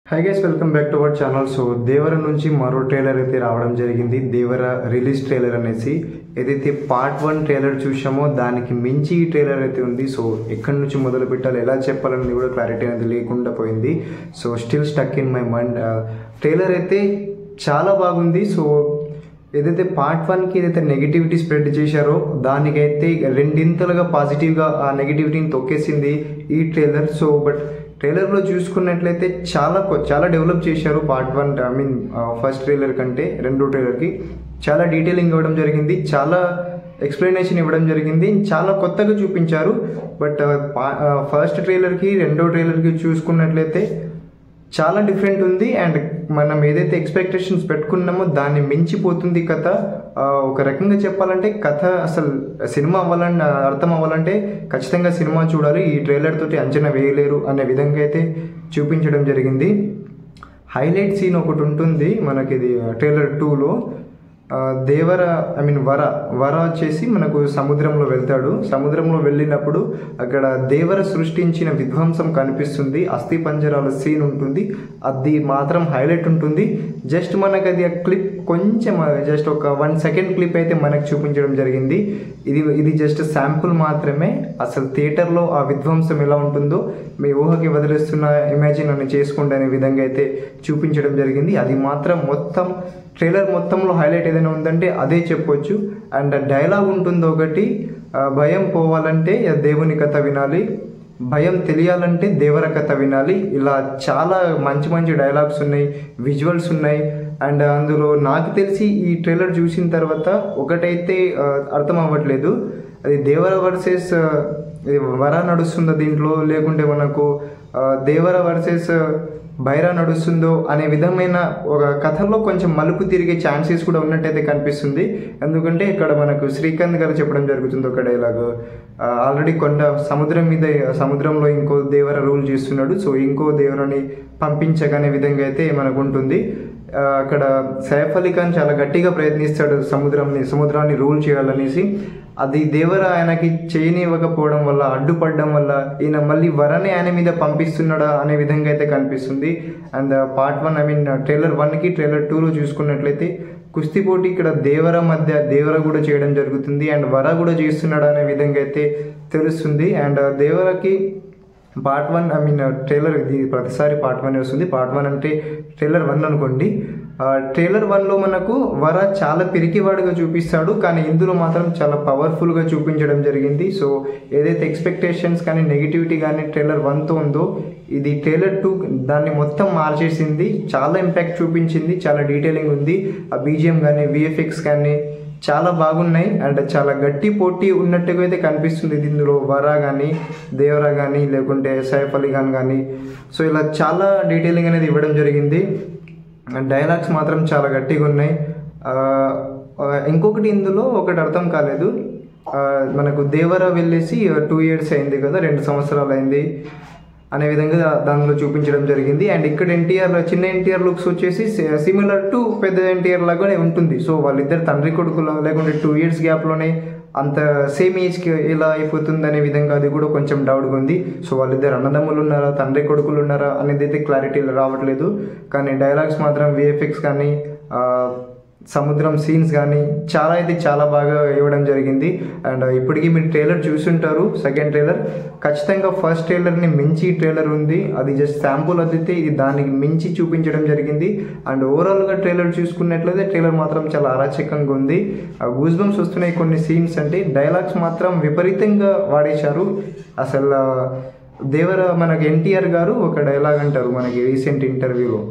High guys, welcome back to our channel. So Devara నుంచి మరో trailer అయితే రావడం జరిగింది. దేవర రిలీజ్ ట్రైలర్ అనేసి ఏదైతే పార్ట్ 1 ట్రైలర్ చూసామో దానికి మించి ఈ ట్రైలర్ అయితే ఉంది. సో ఎక్కడి నుంచి మొదలు పెట్టాలి, ఎలా చెప్పాలనేది కూడా క్లారిటీ అనేది లేకుండా పోయింది. So still stuck in my mind. Trailer అయితే చాలా బాగుంది. సో ఏదైతే పార్ట్ 1కి ఏదైతే నెగిటివిటీ స్ప్రెడ్ చేశారో దానికైతే రెండింతలుగా పాజిటివ్గా ఆ నెగిటివిటీని తొక్కేసింది ఈ ట్రైలర్. సో బట్ ట్రైలర్లో చూసుకున్నట్లయితే చాలా డెవలప్ చేశారు పార్ట్ 1 ఫస్ట్ ట్రైలర్ కంటే. రెండో ట్రైలర్కి చాలా డీటెయిలింగ్ ఇవ్వడం జరిగింది, చాలా ఎక్స్ప్లెనేషన్ ఇవ్వడం జరిగింది, చాలా కొత్తగా చూపించారు. బట్ ఫస్ట్ ట్రైలర్కి రెండో ట్రైలర్కి చూసుకున్నట్లయితే చాలా డిఫరెంట్ ఉంది. అండ్ మనం ఏదైతే ఎక్స్పెక్టేషన్స్ పెట్టుకున్నామో దాన్ని మించిపోతుంది కథ. ఒక రకంగా చెప్పాలంటే కథ అసలు సినిమా అర్థం అవ్వాలంటే ఖచ్చితంగా సినిమా చూడాలి. ఈ ట్రైలర్ తోటి అంచనా వేయలేరు అనే విధంగా అయితే చూపించడం జరిగింది. హైలైట్ సీన్ ఒకటి ఉంటుంది మనకి ఇది ట్రైలర్ 2లో. దేవర వర వచ్చేసి మనకు సముద్రంలో వెళ్తాడు. సముద్రంలో వెళ్ళినప్పుడు అక్కడ దేవర సృష్టించిన విధ్వంసం కనిపిస్తుంది. అస్థి పంజరాల సీన్ ఉంటుంది, అది మాత్రం హైలైట్ ఉంటుంది. జస్ట్ మనకు అది ఆ క్లిప్ కొంచెం జస్ట్ ఒక 1 సెకండ్ క్లిప్ అయితే మనకు చూపించడం జరిగింది. ఇది జస్ట్ శాంపుల్ మాత్రమే. అసలు థియేటర్లో ఆ విధ్వంసం ఎలా ఉంటుందో మీ ఊహకి వదిలేస్తున్న ఇమాజిన్ అని చేసుకోండి అనే విధంగా అయితే చూపించడం జరిగింది. అది మాత్రం ట్రైలర్ మొత్తంలో హైలైట్ ఏదైనా ఉందంటే అదే చెప్పొచ్చు. అండ్ డైలాగ్ ఉంటుంది ఒకటి, భయం పోవాలంటే దేవుని కథ వినాలి, భయం తెలియాలంటే దేవర కథ వినాలి. ఇలా చాలా మంచి డైలాగ్స్ ఉన్నాయి, విజువల్స్ ఉన్నాయి. అండ్ అందులో నాకు తెలిసి ఈ ట్రైలర్ చూసిన తర్వాత ఒకటైతే అర్థం అవ్వట్లేదు, అది దేవర వర్సెస్ వర నడుస్తుందో దీంట్లో, లేకుంటే మనకు దేవర వర్సెస్ భైరా నడుస్తుందో అనే విధమైన ఒక కథలో కొంచెం మలుపు తిరిగే ఛాన్సెస్ కూడా ఉన్నట్టయితే కనిపిస్తుంది. ఎందుకంటే ఇక్కడ మనకు శ్రీకాంత్ గారు చెప్పడం జరుగుతుంది ఒక డైలాగ్, ఆల్రెడీ సముద్రంలో ఇంకో దేవర రూల్ చేస్తున్నాడు, సో ఇంకో దేవరని పంపించగనే విధంగా అయితే మనకు ఉంటుంది. అక్కడ సైఫ్ అలీ ఖాన్ చాలా గట్టిగా ప్రయత్నిస్తాడు సముద్రాన్ని రూల్ చేయాలనేసి. అది దేవర ఆయనకి చేయనివ్వకపోవడం వల్ల, అడ్డుపడడం వల్ల ఈయన మళ్ళీ వరని ఆయన మీద పంపిస్తున్నాడా అనే విధంగా అయితే కనిపిస్తుంది. అండ్ పార్ట్ 1 ట్రైలర్ 1కి ట్రైలర్ 2లో చూసుకున్నట్లయితే కుస్తీ పోటీ ఇక్కడ దేవర కూడా చేయడం జరుగుతుంది, అండ్ వర కూడా చేస్తున్నాడా అనే విధంగా అయితే తెలుస్తుంది. అండ్ దేవరకి పార్ట్ 1 ట్రైలర్ ఇది ప్రతిసారి పార్ట్ 1 వస్తుంది. పార్ట్ 1 అంటే ట్రైలర్ 1 అనుకోండి. ట్రైలర్ 1లో మనకు వర చాలా పిరికివాడుగా చూపిస్తాడు, కానీ ఇందులో మాత్రం చాలా పవర్ఫుల్గా చూపించడం జరిగింది. సో ఏదైతే ఎక్స్పెక్టేషన్స్ కానీ నెగిటివిటీ కానీ ట్రైలర్ 1తో ఉందో ఇది ట్రైలర్ 2 దాన్ని మొత్తం మార్చేసింది. చాలా ఇంపాక్ట్ చూపించింది, చాలా డీటెయిలింగ్ ఉంది. ఆ బీజిఎం కానీ విఎఫ్ఎక్స్ కానీ చాలా బాగున్నాయి. అండ్ చాలా గట్టి పోటీ ఉన్నట్టుగా అయితే కనిపిస్తుంది ఇందులో. వర కానీ దేవర కానీ లేకుంటే సైఫ్ అలీ ఖాన్ కానీ, సో ఇలా చాలా డీటెయిలింగ్ అనేది ఇవ్వడం జరిగింది. డైలాగ్స్ మాత్రం చాలా గట్టిగా ఉన్నాయి. ఇంకొకటి ఇందులో ఒకటి అర్థం కాలేదు, మనకు దేవర వెళ్ళేసి 2 years అయింది కదా, 2 సంవత్సరాలు అయింది అనే విధంగా దానిలో చూపించడం జరిగింది. అండ్ ఇక్కడ చిన్న ఎన్టీఆర్ లుక్స్ వచ్చేసి సిమిలర్ టు పెద్ద ఎన్టీఆర్ లాగానే ఉంటుంది. సో వాళ్ళిద్దరు తండ్రి కొడుకులు, లేకుంటే 2 years గ్యాప్లోనే అంత సేమ్ ఏజ్కి ఎలా అయిపోతుంది అనే విధంగా అది కూడా కొంచెం డౌట్గా ఉంది. సో వాళ్ళిద్దరు అన్నదమ్ములు ఉన్నారా, తండ్రి కొడుకులు ఉన్నారా అనేది అయితే క్లారిటీ రావట్లేదు. కానీ డైలాగ్స్ మాత్రం విఎఫ్ఎక్స్ కానీ సముద్రం సీన్స్ కానీ చాలా బాగా ఇవ్వడం జరిగింది. అండ్ ఇప్పటికీ మీరు ట్రైలర్ చూసుంటారు, సెకండ్ ట్రైలర్. ఖచ్చితంగా ఫస్ట్ ట్రైలర్ని మించి ట్రైలర్ ఉంది. అది జస్ట్ శాంపుల్ అదితే ఇది దానికి మించి చూపించడం జరిగింది. అండ్ ఓవరాల్గా ట్రైలర్ చూసుకున్నట్లయితే ట్రైలర్ మాత్రం చాలా అరాచకంగా ఉంది. గూస్ బంప్స్ వస్తున్నాయి కొన్ని సీన్స్. అంటే డైలాగ్స్ మాత్రం విపరీతంగా వాడేశారు. అసలు దేవర మనకి ఎన్టీఆర్ గారు ఒక డైలాగ్ అంటారు మనకి రీసెంట్ ఇంటర్వ్యూలో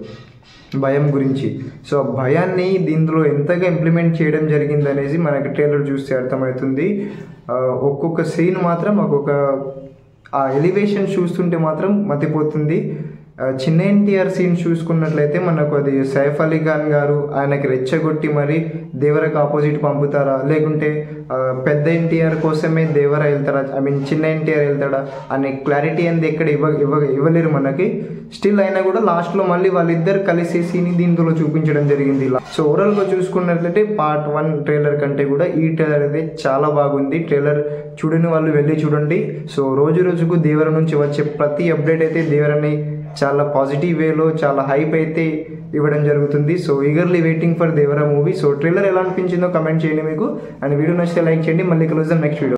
భయం గురించి. సో భయాన్ని దీంట్లో ఎంతగా ఇంప్లిమెంట్ చేయడం జరిగింది అనేసి మనకి ట్రైలర్ చూస్తే అర్థమవుతుంది. ఒక్కొక్క సీన్ మాత్రం ఆ ఎలివేషన్ చూస్తుంటే మాత్రం మతిపోతుంది. చిన్న ఎన్టీఆర్ సీన్ చూసుకున్నట్లయితే మనకు అది సైఫ్ అలీ ఖాన్ గారు ఆయనకి రెచ్చగొట్టి మరి దేవరకు ఆపోజిట్ పంపుతారా, లేకుంటే పెద్ద ఎన్టీఆర్ కోసమే దేవర వెళ్తారా, చిన్న ఎన్టీఆర్ వెళ్తాడా అనే క్లారిటీ అనేది ఎక్కడ ఇవ్వలేరు మనకి. స్టిల్ అయినా కూడా లాస్ట్లో మళ్ళీ వాళ్ళిద్దరు కలిసి సీన్ దీంట్లో చూపించడం జరిగింది. సో ఓవరాల్గా చూసుకున్నట్లయితే పార్ట్ 1 ట్రైలర్ కంటే కూడా ఈ ట్రైలర్ అయితే చాలా బాగుంది. ట్రైలర్ చూడని వాళ్ళు వెళ్ళి చూడండి. సో రోజుకు దేవర నుంచి వచ్చే ప్రతి అప్డేట్ అయితే దేవరని చాలా పాజిటివ్ వేలో చాలా హైప్ అయితే ఇవ్వడం జరుగుతుంది. So eagerly waiting for Devara movie. So trailer ఎలా అనిపించిందో కమెంట్ చేయండి మీకు, అండ్ వీడియో నచ్చితే లైక్ చేయండి. మళ్ళీ కలుద్దాం నెక్స్ట్ వీడియో.